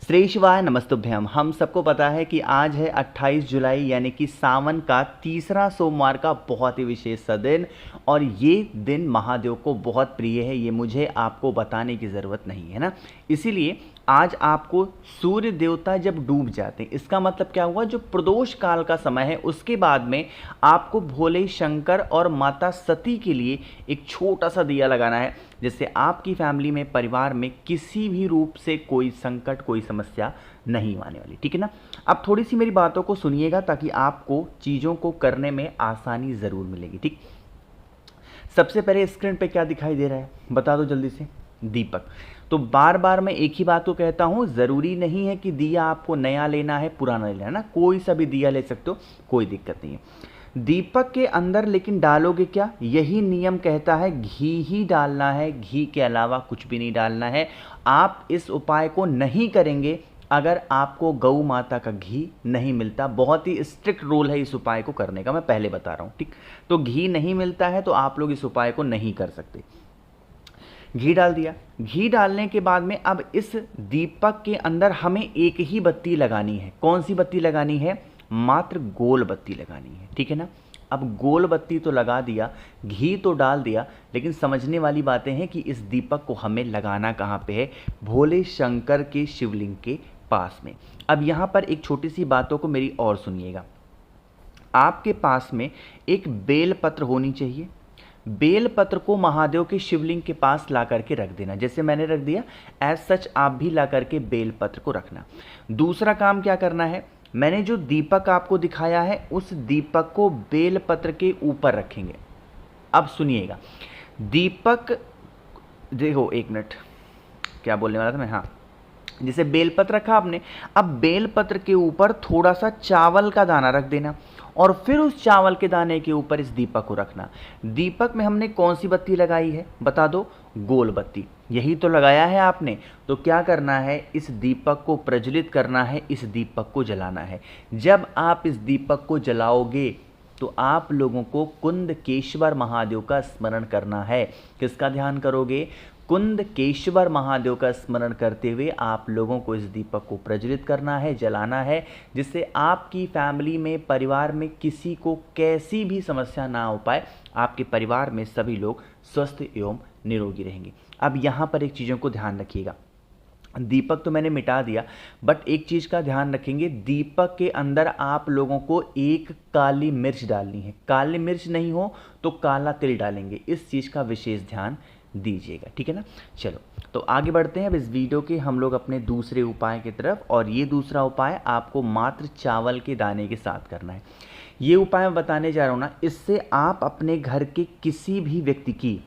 श्रेष्ठवाय नमस्तुभ्यम। हम सबको पता है कि आज है 28 जुलाई यानी कि सावन का तीसरा सोमवार का बहुत ही विशेष सा दिन, और ये दिन महादेव को बहुत प्रिय है। ये मुझे आपको बताने की ज़रूरत नहीं है ना। इसीलिए आज आपको सूर्य देवता जब डूब जाते हैं, इसका मतलब क्या हुआ, जो प्रदोष काल का समय है उसके बाद में आपको भोले शंकर और माता सती के लिए एक छोटा सा दिया लगाना है, जिससे आपकी फैमिली में, परिवार में किसी भी रूप से कोई संकट, कोई समस्या नहीं आने वाली। ठीक है ना। अब थोड़ी सी मेरी बातों को सुनिएगा ताकि आपको चीज़ों को करने में आसानी ज़रूर मिलेगी। ठीक, सबसे पहले स्क्रीन पे क्या दिखाई दे रहा है बता दो जल्दी से। दीपक। तो बार बार मैं एक ही बात को कहता हूँ, ज़रूरी नहीं है कि दिया आपको नया लेना है, पुराना लेना है ना, कोई सा भी दिया ले सकते हो, कोई दिक्कत नहीं है। दीपक के अंदर लेकिन डालोगे क्या, यही नियम कहता है, घी ही डालना है, घी के अलावा कुछ भी नहीं डालना है। आप इस उपाय को नहीं करेंगे अगर आपको गौ माता का घी नहीं मिलता। बहुत ही स्ट्रिक्ट रूल है इस उपाय को करने का, मैं पहले बता रहा हूँ। ठीक, तो घी नहीं मिलता है तो आप लोग इस उपाय को नहीं कर सकते। घी डाल दिया। घी डालने के बाद में अब इस दीपक के अंदर हमें एक ही बत्ती लगानी है। कौन सी बत्ती लगानी है, मात्र गोल बत्ती लगानी है। ठीक है ना। अब गोल बत्ती तो लगा दिया, घी तो डाल दिया, लेकिन समझने वाली बातें हैं कि इस दीपक को हमें लगाना कहाँ पे है, भोले शंकर के शिवलिंग के पास में। अब यहाँ पर एक छोटी सी बातों को मेरी और सुनिएगा। आपके पास में एक बेल पत्र होनी चाहिए। बेल पत्र को महादेव के शिवलिंग के पास ला करके रख देना, जैसे मैंने रख दिया एज सच आप भी ला करके बेल पत्र को रखना। दूसरा काम क्या करना है, मैंने जो दीपक आपको दिखाया है उस दीपक को बेल पत्र के ऊपर रखेंगे। अब सुनिएगा, दीपक देखो, एक मिनट, क्या बोलने वाला था मैं, हाँ, जैसे बेलपत्र रखा आपने, अब बेलपत्र के ऊपर थोड़ा सा चावल का दाना रख देना, और फिर उस चावल के दाने के ऊपर इस दीपक को रखना। दीपक में हमने कौन सी बत्ती लगाई है बता दो, गोल बत्ती, यही तो लगाया है आपने। तो क्या करना है, इस दीपक को प्रज्वलित करना है, इस दीपक को जलाना है। जब आप इस दीपक को जलाओगे तो आप लोगों को कुंदकेश्वर महादेव का स्मरण करना है। किसका ध्यान करोगे, कुंदकेश्वर महादेव का स्मरण करते हुए आप लोगों को इस दीपक को प्रज्वलित करना है, जलाना है, जिससे आपकी फैमिली में, परिवार में किसी को कैसी भी समस्या ना हो पाए। आपके परिवार में सभी लोग स्वस्थ एवं निरोगी रहेंगे। अब यहाँ पर एक चीज़ों को ध्यान रखिएगा, दीपक तो मैंने मिटा दिया, बट एक चीज़ का ध्यान रखेंगे, दीपक के अंदर आप लोगों को एक काली मिर्च डालनी है। काली मिर्च नहीं हो तो काला तिल डालेंगे, इस चीज़ का विशेष ध्यान दीजिएगा। ठीक है ना। चलो तो आगे बढ़ते हैं अब इस वीडियो के हम लोग अपने दूसरे उपाय की तरफ, और ये दूसरा उपाय आपको मात्र चावल के दाने के साथ करना है। ये उपाय मैं बताने जा रहा हूँ ना, इससे आप अपने घर के किसी भी व्यक्ति की,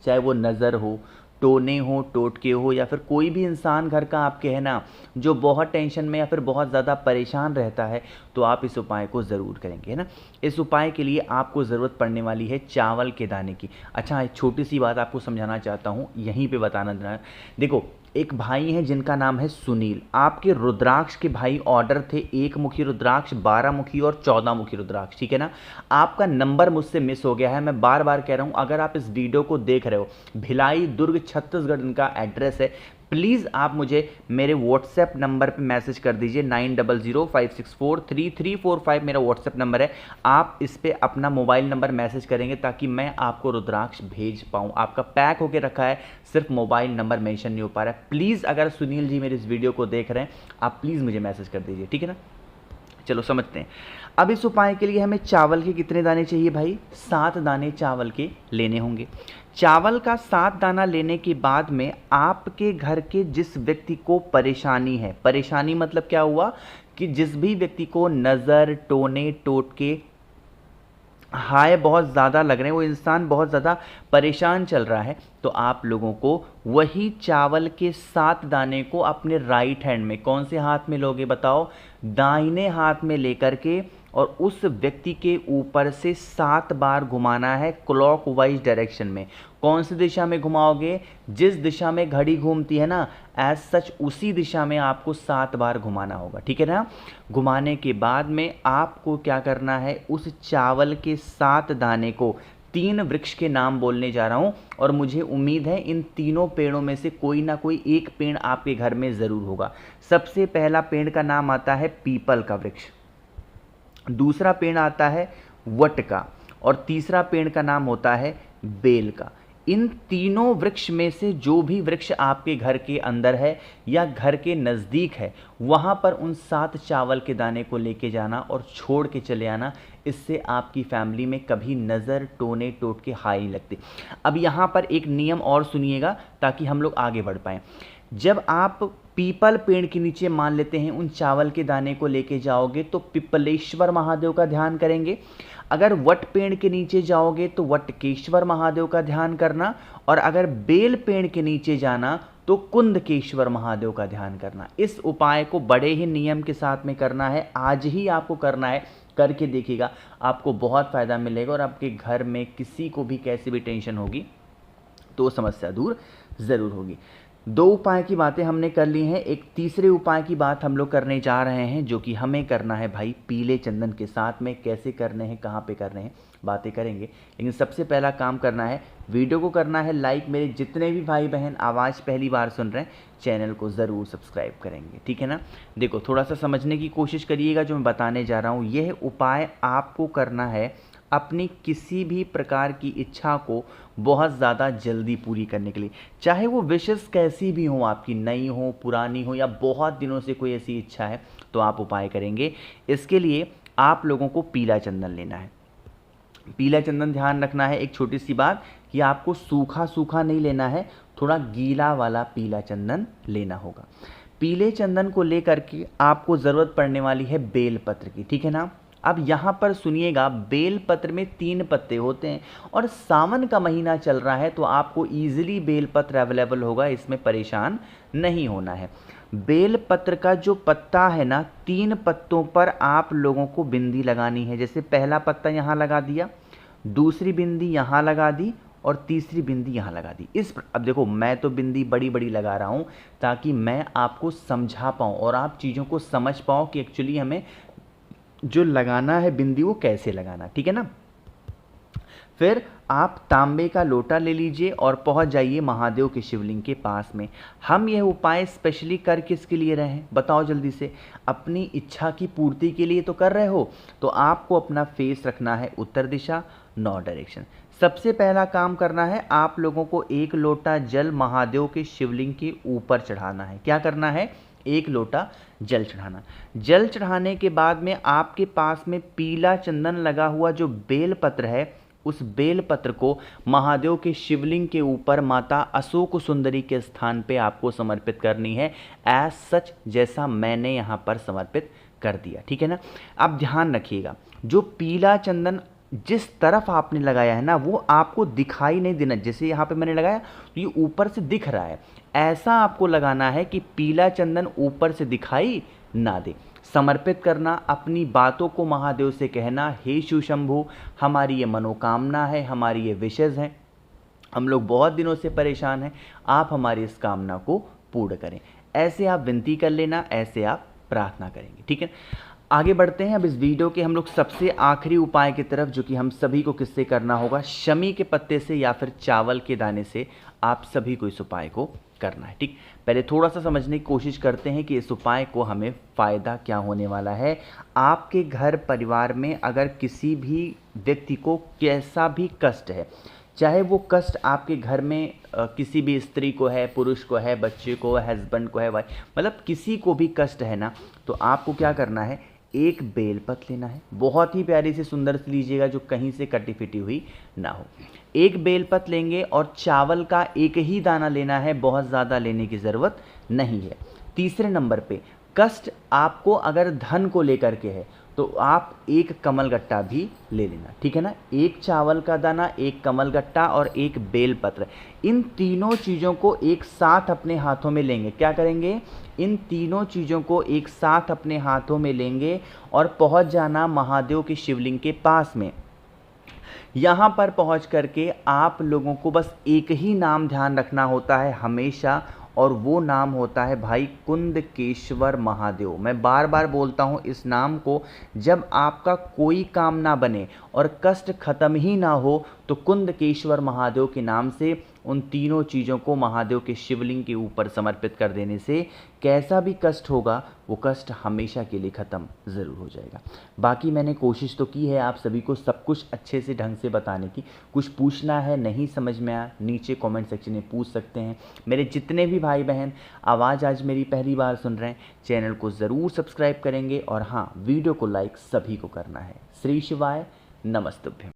चाहे वो नज़र हो, टोने हो, टोटके हो, या फिर कोई भी इंसान घर का आपके है ना जो बहुत टेंशन में या फिर बहुत ज़्यादा परेशान रहता है, तो आप इस उपाय को ज़रूर करेंगे, है ना। इस उपाय के लिए आपको ज़रूरत पड़ने वाली है चावल के दाने की। अच्छा, एक छोटी सी बात आपको समझाना चाहता हूँ, यहीं पे बताना देना। देखो, एक भाई हैं जिनका नाम है सुनील, आपके रुद्राक्ष के भाई ऑर्डर थे, 1 मुखी रुद्राक्ष, 12 मुखी और 14 मुखी रुद्राक्ष। ठीक है ना। आपका नंबर मुझसे मिस हो गया है, मैं बार बार कह रहा हूँ, अगर आप इस वीडियो को देख रहे हो, भिलाई दुर्ग छत्तीसगढ़ इनका एड्रेस है, प्लीज़ आप मुझे मेरे व्हाट्सएप नंबर पे मैसेज कर दीजिए, 9005643345 मेरा व्हाट्सएप नंबर है। आप इस पे अपना मोबाइल नंबर मैसेज करेंगे ताकि मैं आपको रुद्राक्ष भेज पाऊँ। आपका पैक होके रखा है, सिर्फ मोबाइल नंबर मेंशन नहीं हो पा रहा है। प्लीज़ अगर सुनील जी मेरे इस वीडियो को देख रहे हैं, आप प्लीज़ मुझे मैसेज कर दीजिए। ठीक है ना। चलो समझते हैं। अब इस उपाय के लिए हमें चावल के कितने दाने चाहिए भाई, 7 दाने चावल के लेने होंगे। चावल का 7 दाना लेने के बाद में आपके घर के जिस व्यक्ति को परेशानी है, परेशानी मतलब क्या हुआ कि जिस भी व्यक्ति को नज़र, टोने, टोटके, हाय बहुत ज़्यादा लग रहे हैं, वो इंसान बहुत ज़्यादा परेशान चल रहा है, तो आप लोगों को वही चावल के 7 दाने को अपने राइट हैंड में, कौन से हाथ में लोगे बताओ, दाहिने हाथ में लेकर के, और उस व्यक्ति के ऊपर से 7 बार घुमाना है क्लॉकवाइज डायरेक्शन में। कौन सी दिशा में घुमाओगे, जिस दिशा में घड़ी घूमती है ना, एज सच उसी दिशा में आपको 7 बार घुमाना होगा। ठीक है ना। घुमाने के बाद में आपको क्या करना है, उस चावल के 7 दाने को 3 वृक्ष के नाम बोलने जा रहा हूं और मुझे उम्मीद है इन तीनों पेड़ों में से कोई ना कोई एक पेड़ आपके घर में ज़रूर होगा। सबसे पहला पेड़ का नाम आता है पीपल का वृक्ष, दूसरा पेड़ आता है वट का और तीसरा पेड़ का नाम होता है बेल का। इन तीनों वृक्ष में से जो भी वृक्ष आपके घर के अंदर है या घर के नज़दीक है, वहाँ पर उन 7 चावल के दाने को लेके जाना और छोड़ के चले आना। इससे आपकी फैमिली में कभी नज़र टोने टोट के हाई नहीं लगते। अब यहाँ पर एक नियम और सुनिएगा ताकि हम लोग आगे बढ़ पाएँ। जब आप पीपल पेड़ के नीचे मान लेते हैं उन चावल के दाने को लेके जाओगे तो पिपलेश्वर महादेव का ध्यान करेंगे। अगर वट पेड़ के नीचे जाओगे तो वटकेश्वर महादेव का ध्यान करना, और अगर बेल पेड़ के नीचे जाना तो कुंदकेश्वर महादेव का ध्यान करना। इस उपाय को बड़े ही नियम के साथ में करना है, आज ही आपको करना है, करके देखिएगा आपको बहुत फ़ायदा मिलेगा और आपके घर में किसी को भी कैसी भी टेंशन होगी तो समस्या दूर ज़रूर होगी। 2 उपाय की बातें हमने कर ली हैं, एक तीसरे उपाय की बात हम लोग करने जा रहे हैं जो कि हमें करना है भाई पीले चंदन के साथ में। कैसे करने हैं, कहाँ पे करने हैं, बातें करेंगे, लेकिन सबसे पहला काम करना है, वीडियो को करना है लाइक। मेरे जितने भी भाई बहन आवाज़ पहली बार सुन रहे हैं चैनल को ज़रूर सब्सक्राइब करेंगे, ठीक है ना। देखो थोड़ा सा समझने की कोशिश करिएगा जो मैं बताने जा रहा हूँ। यह उपाय आपको करना है अपनी किसी भी प्रकार की इच्छा को बहुत ज़्यादा जल्दी पूरी करने के लिए, चाहे वो विशेष कैसी भी हो, आपकी नई हो, पुरानी हो, या बहुत दिनों से कोई ऐसी इच्छा है तो आप उपाय करेंगे। इसके लिए आप लोगों को पीला चंदन लेना है। पीला चंदन ध्यान रखना है एक छोटी सी बात कि आपको सूखा सूखा नहीं लेना है, थोड़ा गीला वाला पीला चंदन लेना होगा। पीले चंदन को लेकर के आपको ज़रूरत पड़ने वाली है बेलपत्र की, ठीक है ना। अब यहाँ पर सुनिएगा, बेलपत्र में 3 पत्ते होते हैं और सावन का महीना चल रहा है तो आपको ईजिली बेलपत्र अवेलेबल होगा, इसमें परेशान नहीं होना है। बेलपत्र का जो पत्ता है ना, 3 पत्तों पर आप लोगों को बिंदी लगानी है। जैसे पहला पत्ता यहाँ लगा दिया, दूसरी बिंदी यहाँ लगा दी और तीसरी बिंदी यहाँ लगा दी। अब देखो मैं तो बिंदी बड़ी बड़ी लगा रहा हूँ ताकि मैं आपको समझा पाऊँ और आप चीज़ों को समझ पाओ कि एक्चुअली हमें जो लगाना है बिंदी वो कैसे लगाना, ठीक है ना। फिर आप तांबे का लोटा ले लीजिए और पहुंच जाइए महादेव के शिवलिंग के पास में। हम यह उपाय स्पेशली कर किसके लिए रहे हैं बताओ जल्दी से, अपनी इच्छा की पूर्ति के लिए तो कर रहे हो, तो आपको अपना फेस रखना है उत्तर दिशा, नॉर्थ डायरेक्शन। सबसे पहला काम करना है, आप लोगों को 1 लोटा जल महादेव के शिवलिंग के ऊपर चढ़ाना है। क्या करना है, 1 लोटा जल चढ़ाना। जल चढ़ाने के बाद में आपके पास में पीला चंदन लगा हुआ जो बेलपत्र है, उस बेलपत्र को महादेव के शिवलिंग के ऊपर माता अशोक सुंदरी के स्थान पे आपको समर्पित करनी है, एज सच जैसा मैंने यहाँ पर समर्पित कर दिया, ठीक है ना। अब ध्यान रखिएगा, जो पीला चंदन जिस तरफ आपने लगाया है ना वो आपको दिखाई नहीं देना। जैसे यहाँ पे मैंने लगाया तो ये ऊपर से दिख रहा है, ऐसा आपको लगाना है कि पीला चंदन ऊपर से दिखाई ना दे। समर्पित करना, अपनी बातों को महादेव से कहना, हे शिव शंभु हमारी ये मनोकामना है, हमारी ये विशेष हैं, हम लोग बहुत दिनों से परेशान हैं, आप हमारी इस कामना को पूर्ण करें। ऐसे आप विनती कर लेना, ऐसे आप प्रार्थना करेंगे, ठीक है। आगे बढ़ते हैं अब इस वीडियो के हम लोग सबसे आखिरी उपाय की तरफ, जो कि हम सभी को किससे करना होगा, शमी के पत्ते से या फिर चावल के दाने से आप सभी को इस उपाय को करना है, ठीक। पहले थोड़ा सा समझने की कोशिश करते हैं कि इस उपाय को हमें फ़ायदा क्या होने वाला है। आपके घर परिवार में अगर किसी भी व्यक्ति को कैसा भी कष्ट है, चाहे वो कष्ट आपके घर में किसी भी स्त्री को है, पुरुष को है, बच्चे को, हस्बैंड को है, वाइफ, मतलब किसी को भी कष्ट है ना, तो आपको क्या करना है, 1 बेलपत्र लेना है। बहुत ही प्यारी से सुंदर से लीजिएगा जो कहीं से कटी फिटी हुई ना हो। 1 बेलपत्र लेंगे और चावल का 1 ही दाना लेना है, बहुत ज़्यादा लेने की ज़रूरत नहीं है। तीसरे नंबर पे कष्ट आपको अगर धन को लेकर के है तो आप 1 कमलगट्टा भी ले लेना, ठीक है ना। 1 चावल का दाना, 1 कमलगट्टा और 1 बेलपत्र, इन तीनों चीज़ों को एक साथ अपने हाथों में लेंगे। क्या करेंगे, इन तीनों चीज़ों को एक साथ अपने हाथों में लेंगे और पहुंच जाना महादेव के शिवलिंग के पास में। यहाँ पर पहुँच करके आप लोगों को बस एक ही नाम ध्यान रखना होता है हमेशा, और वो नाम होता है भाई कुंदकेश्वर महादेव। मैं बार बार बोलता हूँ इस नाम को। जब आपका कोई काम ना बने और कष्ट खत्म ही ना हो तो कुंदकेश्वर महादेव के नाम से उन तीनों चीज़ों को महादेव के शिवलिंग के ऊपर समर्पित कर देने से कैसा भी कष्ट होगा वो कष्ट हमेशा के लिए ख़त्म ज़रूर हो जाएगा। बाकी मैंने कोशिश तो की है आप सभी को सब कुछ अच्छे से ढंग से बताने की। कुछ पूछना है, नहीं समझ में आया, नीचे कमेंट सेक्शन में पूछ सकते हैं। मेरे जितने भी भाई बहन आवाज़ आज मेरी पहली बार सुन रहे हैं, चैनल को ज़रूर सब्सक्राइब करेंगे और हाँ, वीडियो को लाइक सभी को करना है। श्री शिवाय, नमस्तुभ्यम।